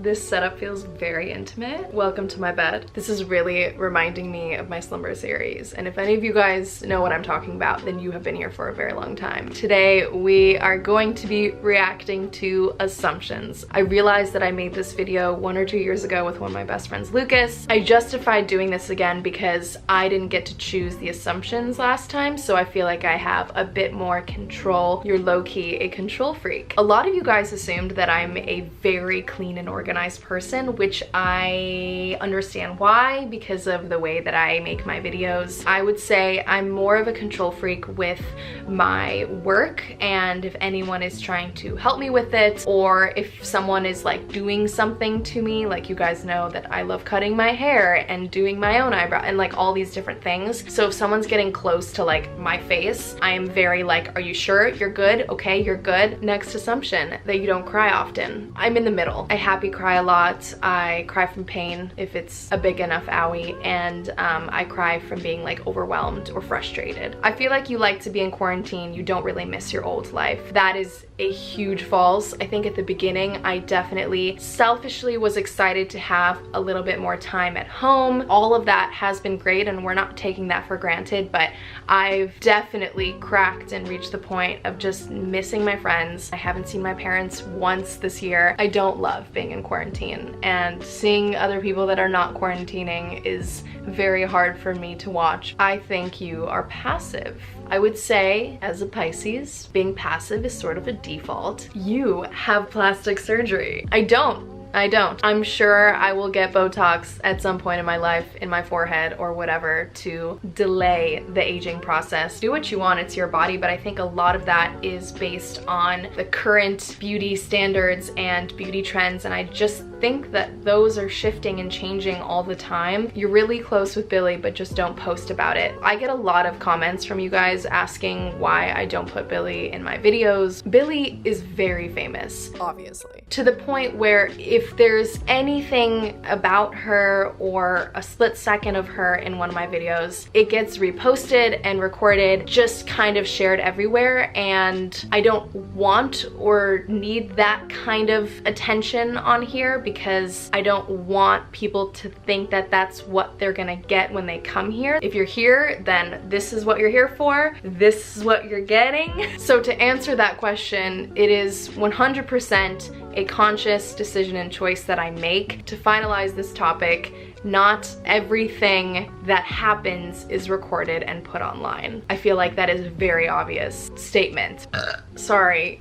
This setup feels very intimate. Welcome to my bed. This is really reminding me of my slumber series, and if any of you guys know what I'm talking about, then you have been here for a very long time. Today we are going to be reacting to assumptions. I realized that I made this video 1 or 2 years ago with one of my best friends, Lucas. I justified doing this again because I didn't get to choose the assumptions last time, so I feel like I have a bit more control. You're low-key a control freak. A lot of you guys assumed that I'm a very clean and organized person, which I understand why, because of the way that I make my videos. I would say I'm more of a control freak with my work, and if anyone is trying to help me with it, or if someone is like doing something to me, like you guys know that I love cutting my hair and doing my own eyebrow and like all these different things. So if someone's getting close to like my face, I am very like, are you sure you're good? Okay, you're good. Next assumption, that you don't cry often. I'm in the middle. I happy cry a lot. I cry from pain if it's a big enough owie, and I cry from being like overwhelmed or frustrated. I feel like you like to be in quarantine, you don't really miss your old life. That is a huge false. I think at the beginning I definitely selfishly was excited to have a little bit more time at home. All of that has been great and we're not taking that for granted, but I've definitely cracked and reached the point of just missing my friends. I haven't seen my parents once this year. I don't love being in quarantine, and seeing other people that are not quarantining is very hard for me to watch. I think you are passive. I would say, as a Pisces, being passive is sort of a default. You have plastic surgery. I don't. I'm sure I will get Botox at some point in my life, in my forehead or whatever, to delay the aging process. Do what you want, it's your body, but I think a lot of that is based on the current beauty standards and beauty trends, and I just think that those are shifting and changing all the time. You're really close with Billy, but just don't post about it. I get a lot of comments from you guys asking why I don't put Billy in my videos. Billy is very famous, obviously, to the point where if there's anything about her or a split second of her in one of my videos, it gets reposted and recorded, just kind of shared everywhere, and I don't want or need that kind of attention on here because I don't want people to think that that's what they're gonna get when they come here. If you're here, then this is what you're here for. This is what you're getting. So to answer that question, it is 100% a conscious decision and choice that I make to finalize this topic. Not everything that happens is recorded and put online. I feel like that is a very obvious statement. Sorry.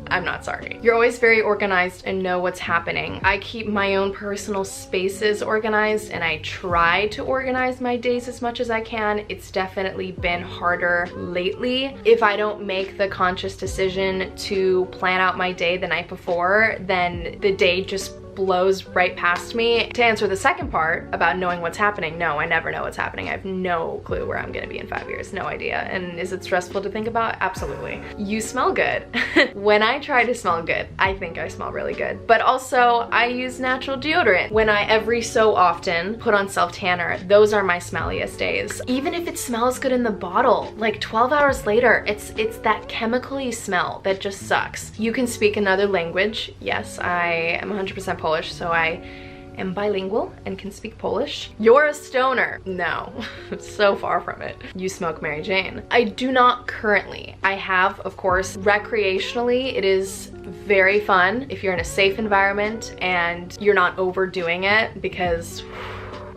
I'm not sorry. You're always very organized and know what's happening. I keep my own personal spaces organized, and I try to organize my days as much as I can. It's definitely been harder lately. If I don't make the conscious decision to plan out my day the night before, then the day just blows right past me. To answer the second part about knowing what's happening, no, I never know what's happening. I have no clue where I'm gonna be in 5 years, no idea. And is it stressful to think about? Absolutely. You smell good. When I try to smell good, I think I smell really good. But also, I use natural deodorant. When I every so often put on self-tanner, those are my smelliest days. Even if it smells good in the bottle, like 12 hours later, it's that chemical-y smell that just sucks. You can speak another language. Yes, I am 100% Polish, so I am bilingual and can speak Polish. You're a stoner. No, so far from it. You smoke Mary Jane. I do not currently. I have, of course, recreationally. It is very fun if you're in a safe environment and you're not overdoing it, because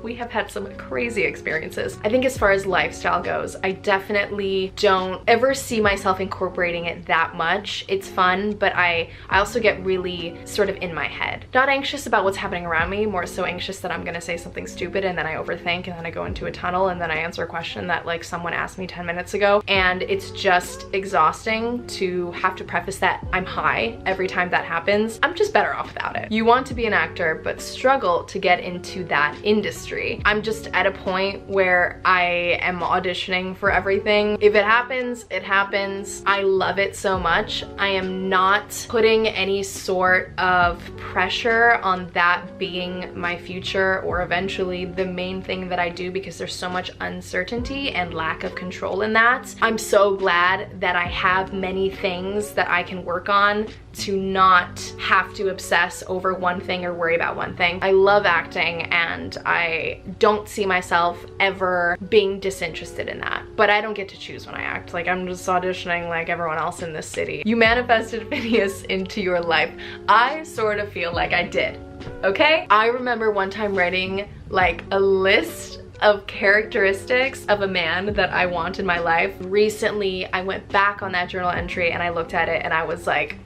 we have had some crazy experiences. I think as far as lifestyle goes, I definitely don't ever see myself incorporating it that much. It's fun, but I also get really sort of in my head. Not anxious about what's happening around me, more so anxious that I'm gonna say something stupid and then I overthink and then I go into a tunnel and then I answer a question that like someone asked me 10 minutes ago, and it's just exhausting to have to preface that I'm high every time that happens. I'm just better off without it. You want to be an actor but struggle to get into that industry. I'm just at a point where I am auditioning for everything. If it happens, it happens. I love it so much. I am not putting any sort of pressure on that being my future or eventually the main thing that I do, because there's so much uncertainty and lack of control in that. I'm so glad that I have many things that I can work on to not have to obsess over one thing or worry about one thing. I love acting and I don't see myself ever being disinterested in that. But I don't get to choose when I act. Like, I'm just auditioning like everyone else in this city. You manifested Phineas into your life. I sort of feel like I did, okay? I remember one time writing like a list of characteristics of a man that I want in my life. Recently, I went back on that journal entry and I looked at it and I was like,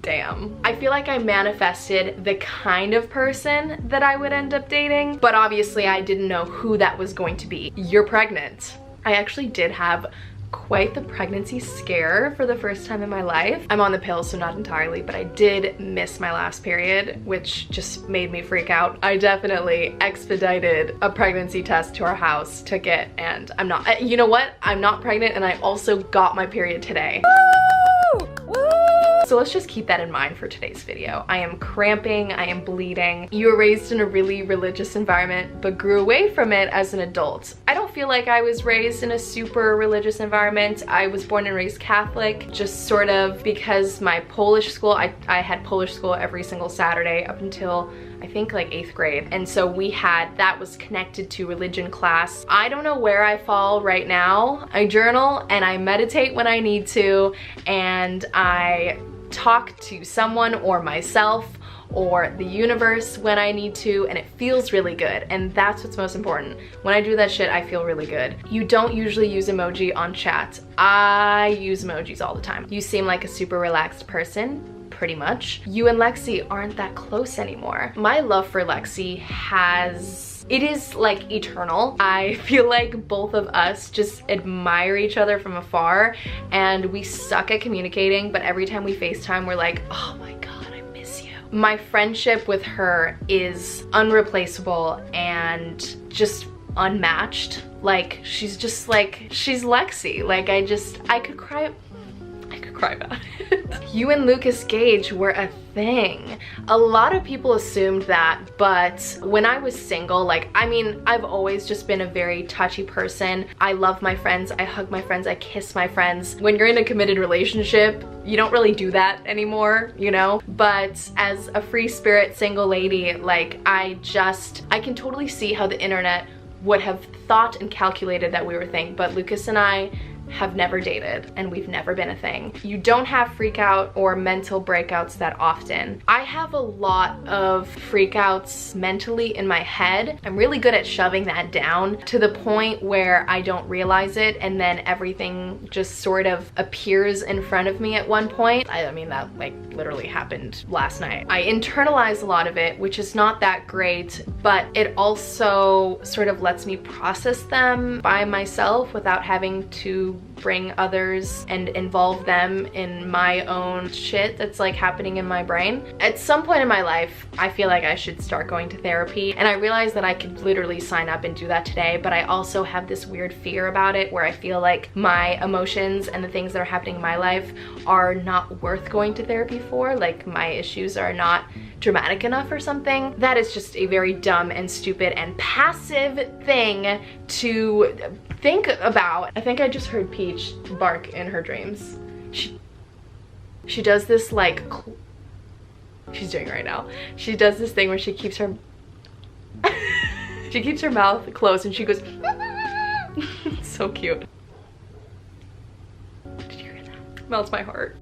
damn. I feel like I manifested the kind of person that I would end up dating, but obviously I didn't know who that was going to be. You're pregnant. I actually did have quite the pregnancy scare for the first time in my life. I'm on the pill, so not entirely, but I did miss my last period, which just made me freak out. I definitely expedited a pregnancy test to our house, took it, and I'm not, you know what? I'm not pregnant and I also got my period today. Woo! Woo! So let's just keep that in mind for today's video. I am cramping, I am bleeding. You were raised in a really religious environment, but grew away from it as an adult. I don't feel like I was raised in a super religious environment. I was born and raised Catholic, just sort of because my Polish school, I had Polish school every single Saturday up until I think like 8th grade. And so that was connected to religion class. I don't know where I fall right now. I journal and I meditate when I need to, and I talk to someone or myself or the universe when I need to, and it feels really good, and that's what's most important. When I do that shit, I feel really good. You don't usually use emoji on chat. I use emojis all the time. You seem like a super relaxed person, pretty much. You and Lexi aren't that close anymore. My love for Lexi it is like eternal. I feel like both of us just admire each other from afar, and we suck at communicating, but every time we FaceTime, we're like, oh my God, I miss you. My friendship with her is unreplaceable and just unmatched. Like, she's Lexi. Like, I could cry about it. You and Lucas Gage were a thing. A lot of people assumed that, but when I was single, like, I mean, I've always just been a very touchy person. I love my friends, I hug my friends, I kiss my friends. When you're in a committed relationship, you don't really do that anymore, you know? But as a free spirit single lady, like, I can totally see how the internet would have thought and calculated that we were a thing, but Lucas and I have never dated and we've never been a thing. You don't have freak out or mental breakouts that often. I have a lot of freakouts mentally in my head. I'm really good at shoving that down to the point where I don't realize it, and then everything just sort of appears in front of me at one point. I mean, that like literally happened last night. I internalize a lot of it, which is not that great, but it also sort of lets me process them by myself without having to bring others and involve them in my own shit that's like happening in my brain. At some point in my life, I feel like I should start going to therapy, and I realized that I could literally sign up and do that today, but I also have this weird fear about it where I feel like my emotions and the things that are happening in my life are not worth going to therapy for, like my issues are not dramatic enough or something. That is just a very dumb and stupid and passive thing to think about. I think I just heard Peach bark in her dreams. She does this like, she's doing it right now. She does this thing where she keeps her mouth closed and she goes it's so cute. Did you hear that? Melts my heart.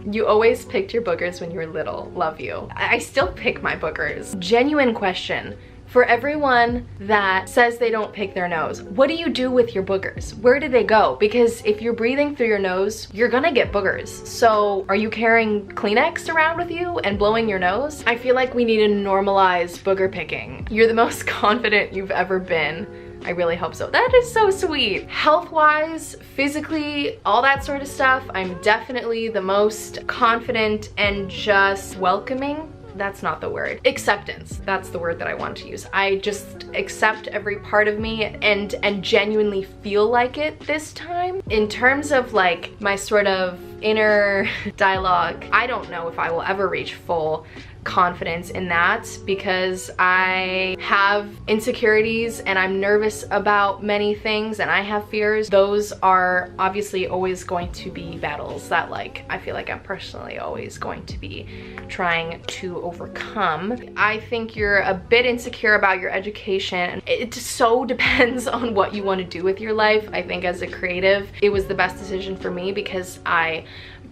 You always picked your boogers when you were little. Love you. I still pick my boogers. Genuine question. For everyone that says they don't pick their nose, what do you do with your boogers? Where do they go? Because if you're breathing through your nose, you're gonna get boogers. So are you carrying Kleenex around with you and blowing your nose? I feel like we need to normalize booger picking. You're the most confident you've ever been. I really hope so. That is so sweet. Health-wise, physically, all that sort of stuff, I'm definitely the most confident and just welcoming. That's not the word. Acceptance. That's the word that I want to use. I just accept every part of me and genuinely feel like it this time. In terms of like my sort of inner dialogue. I don't know if I will ever reach full confidence in that because I have insecurities and I'm nervous about many things and I have fears. Those are obviously always going to be battles that like I feel like I'm personally always going to be trying to overcome. I think you're a bit insecure about your education. It so depends on what you want to do with your life. I think as a creative, it was the best decision for me because I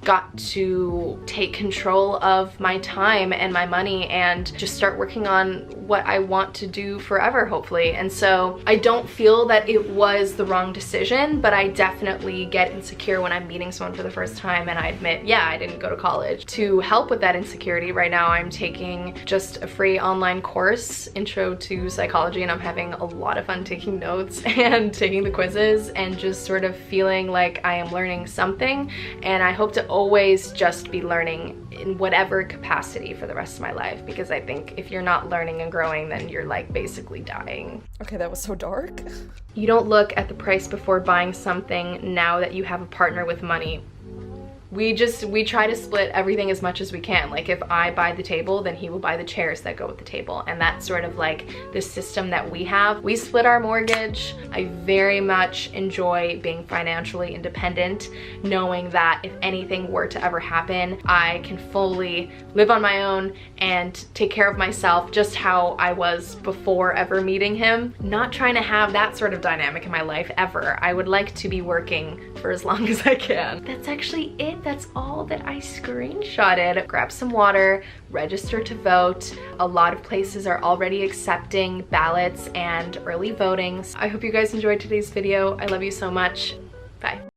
got to take control of my time and my money and just start working on what I want to do forever, hopefully. And so I don't feel that it was the wrong decision, but I definitely get insecure when I'm meeting someone for the first time and I admit, yeah, I didn't go to college. To help with that insecurity, right now I'm taking just a free online course, Intro to Psychology, and I'm having a lot of fun taking notes and taking the quizzes and just sort of feeling like I am learning something. And I hope to always just be learning in whatever capacity for the rest of my life, because I think if you're not learning and growing, then you're like basically dying. Okay, that was so dark. You don't look at the price before buying something now that you have a partner with money. We try to split everything as much as we can. Like if I buy the table, then he will buy the chairs that go with the table. And that's sort of like the system that we have. We split our mortgage. I very much enjoy being financially independent, knowing that if anything were to ever happen, I can fully live on my own and take care of myself just how I was before ever meeting him. Not trying to have that sort of dynamic in my life ever. I would like to be working for as long as I can. That's actually it. That's all that I screenshotted. Grab some water, register to vote. A lot of places are already accepting ballots and early votings. I hope you guys enjoyed today's video. I love you so much. Bye.